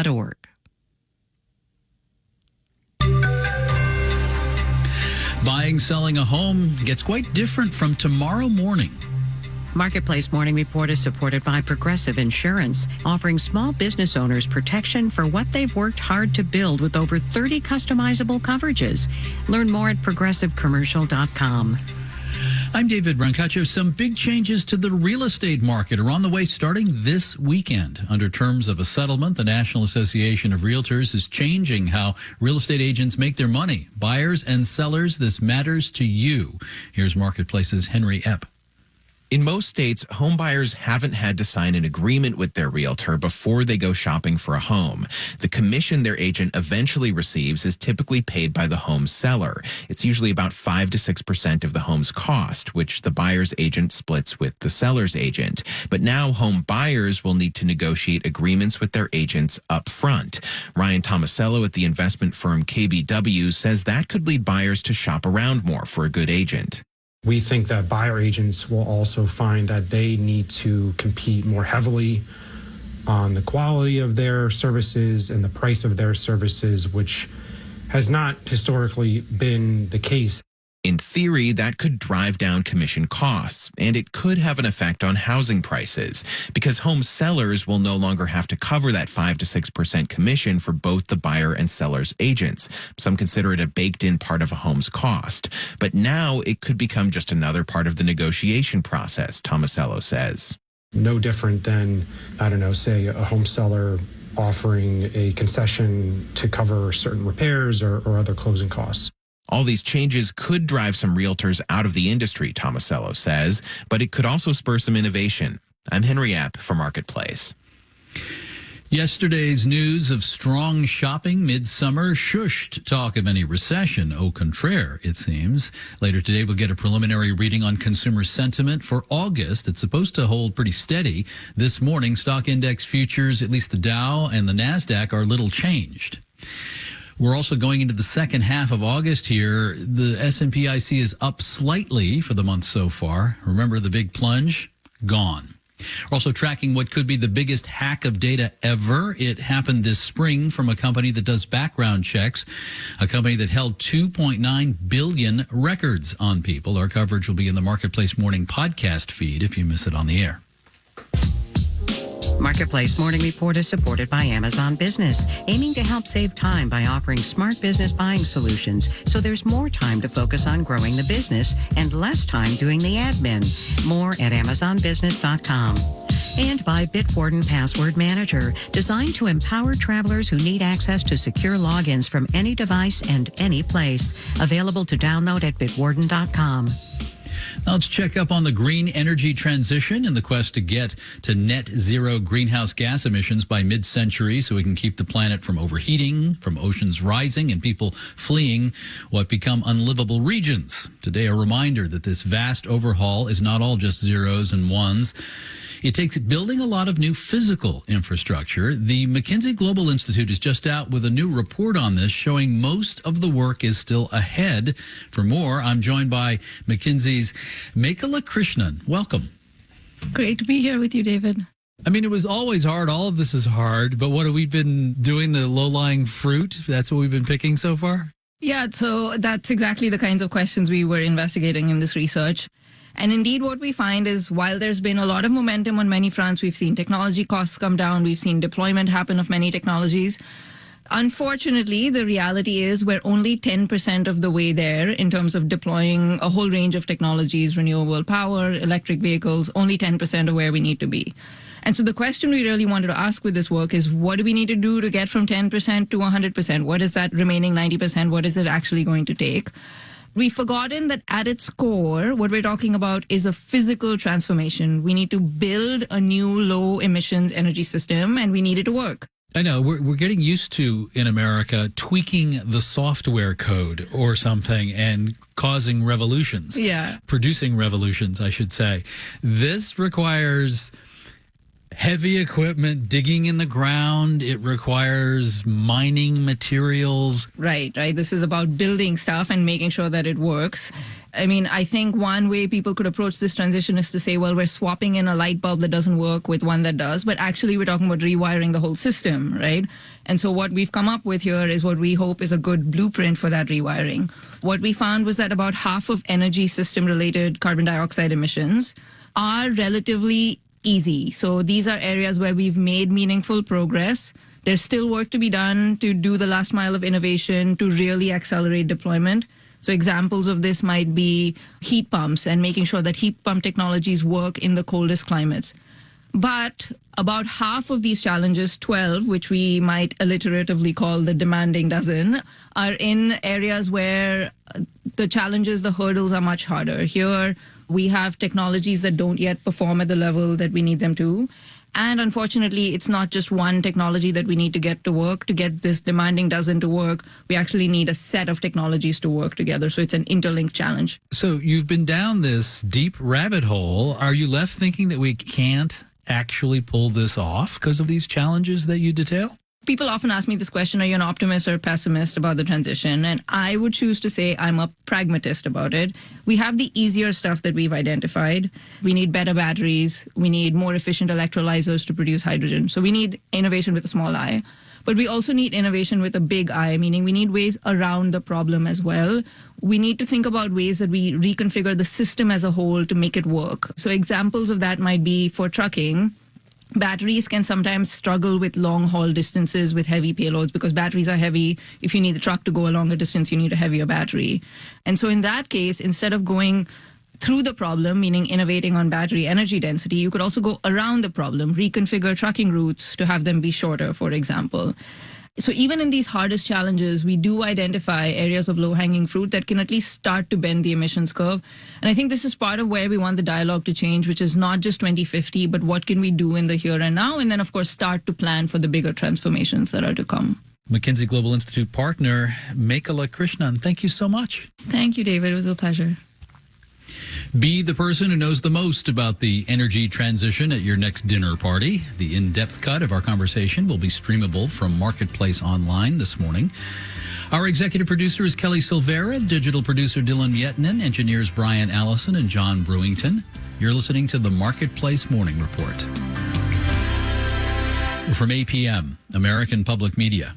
realtor.org. Buying, selling a home gets quite different from tomorrow morning. Marketplace Morning Report is supported by Progressive Insurance, offering small business owners protection for what they've worked hard to build with over 30 customizable coverages. Learn more at progressivecommercial.com. I'm David Brancacho. Some big changes to the real estate market are on the way starting this weekend. Under terms of a settlement, the National Association of Realtors is changing how real estate agents make their money. Buyers and sellers, this matters to you. Here's Marketplace's Henry Epp. In most states, home buyers haven't had to sign an agreement with their realtor before they go shopping for a home. The commission their agent eventually receives is typically paid by the home seller. It's usually about 5 to 6% of the home's cost, which the buyer's agent splits with the seller's agent. But now home buyers will need to negotiate agreements with their agents up front. Ryan Tomasello at the investment firm KBW says that could lead buyers to shop around more for a good agent. We think that buyer agents will also find that they need to compete more heavily on the quality of their services and the price of their services, which has not historically been the case. In theory, that could drive down commission costs, and it could have an effect on housing prices because home sellers will no longer have to cover that 5 to 6% commission for both the buyer and seller's agents. Some consider it a baked-in part of a home's cost. But now it could become just another part of the negotiation process, Tomasello says. No different than, say a home seller offering a concession to cover certain repairs or other closing costs. All these changes could drive some realtors out of the industry, Tomasello says, but it could also spur some innovation. I'm Henry Epp for Marketplace. Yesterday's news of strong shopping midsummer shushed talk of any recession. Au contraire, it seems. Later today, we'll get a preliminary reading on consumer sentiment for August. It's supposed to hold pretty steady. This morning, stock index futures, at least the Dow and the NASDAQ, are little changed. We're also going into the second half of August here. The S&P IC is up slightly for the month so far. Remember the big plunge? Gone. We're also tracking what could be the biggest hack of data ever. It happened this spring from a company that does background checks, a company that held 2.9 billion records on people. Our coverage will be in the Marketplace Morning podcast feed if you miss it on the air. Marketplace Morning Report is supported by Amazon Business, aiming to help save time by offering smart business buying solutions so there's more time to focus on growing the business and less time doing the admin. More at amazonbusiness.com. And by Bitwarden Password Manager, designed to empower travelers who need access to secure logins from any device and any place. Available to download at bitwarden.com. Now let's check up on the green energy transition in the quest to get to net zero greenhouse gas emissions by mid-century so we can keep the planet from overheating, from oceans rising, and people fleeing what become unlivable regions. Today, a reminder that this vast overhaul is not all just zeros and ones. It takes building a lot of new physical infrastructure. The McKinsey Global Institute is just out with a new report on this, showing most of the work is still ahead. For more, I'm joined by McKinsey's Mekhala Krishnan. Welcome. Great to be here with you, David. I mean, it was always hard. All of this is hard. But what have we been doing? The low-lying fruit? That's what we've been picking so far? Yeah, so that's exactly the kinds of questions we were investigating in this research. And indeed, what we find is while there's been a lot of momentum on many fronts, we've seen technology costs come down, we've seen deployment happen of many technologies. Unfortunately, the reality is we're only 10% of the way there in terms of deploying a whole range of technologies, renewable power, electric vehicles, only 10% of where we need to be. And so the question we really wanted to ask with this work is, what do we need to do to get from 10% to 100%? What is that remaining 90%? What is it actually going to take? We've forgotten that at its core, what we're talking about is a physical transformation. We need to build a new low emissions energy system, and we need it to work. I know we're getting used to, in America, tweaking the software code or something and causing revolutions. Yeah. Producing revolutions, I should say. This requires heavy equipment, digging in the ground. It requires mining materials. Right. This is about building stuff and making sure that it works. I mean, I think one way people could approach this transition is to say, well, we're swapping in a light bulb that doesn't work with one that does. But actually, we're talking about rewiring the whole system, right? And so what we've come up with here is what we hope is a good blueprint for that rewiring. What we found was that about half of energy system-related carbon dioxide emissions are relatively easy. So these are areas where we've made meaningful progress. There's still work to be done to do the last mile of innovation to really accelerate deployment. So examples of this might be heat pumps and making sure that heat pump technologies work in the coldest climates. But about half of these challenges, 12, which we might alliteratively call the demanding dozen, are in areas where the challenges, the hurdles are much harder. Here, we have technologies that don't yet perform at the level that we need them to. And unfortunately, it's not just one technology that we need to get to work. To get this demanding dozen to work, we actually need a set of technologies to work together. So it's an interlinked challenge. So you've been down this deep rabbit hole. Are you left thinking that we can't actually pull this off because of these challenges that you detail? People often ask me this question, are you an optimist or a pessimist about the transition? And I would choose to say I'm a pragmatist about it. We have the easier stuff that we've identified. We need better batteries. We need more efficient electrolyzers to produce hydrogen. So we need innovation with a small I. But we also need innovation with a big I, meaning we need ways around the problem as well. We need to think about ways that we reconfigure the system as a whole to make it work. So examples of that might be for trucking. Batteries can sometimes struggle with long-haul distances with heavy payloads because batteries are heavy. If you need the truck to go a longer distance, you need a heavier battery. And so in that case, instead of going through the problem, meaning innovating on battery energy density, you could also go around the problem, reconfigure trucking routes to have them be shorter, for example. So even in these hardest challenges, we do identify areas of low-hanging fruit that can at least start to bend the emissions curve. And I think this is part of where we want the dialogue to change, which is not just 2050, but what can we do in the here and now? And then, of course, start to plan for the bigger transformations that are to come. McKinsey Global Institute partner, Mekhala Krishnan, thank you so much. Thank you, David. It was a pleasure. Be the person who knows the most about the energy transition at your next dinner party. The in-depth cut of our conversation will be streamable from Marketplace Online this morning. Our executive producer is Kelly Silvera, digital producer Dylan Mietinen, engineers Brian Allison and John Brewington. You're listening to the Marketplace Morning Report. From APM, American Public Media.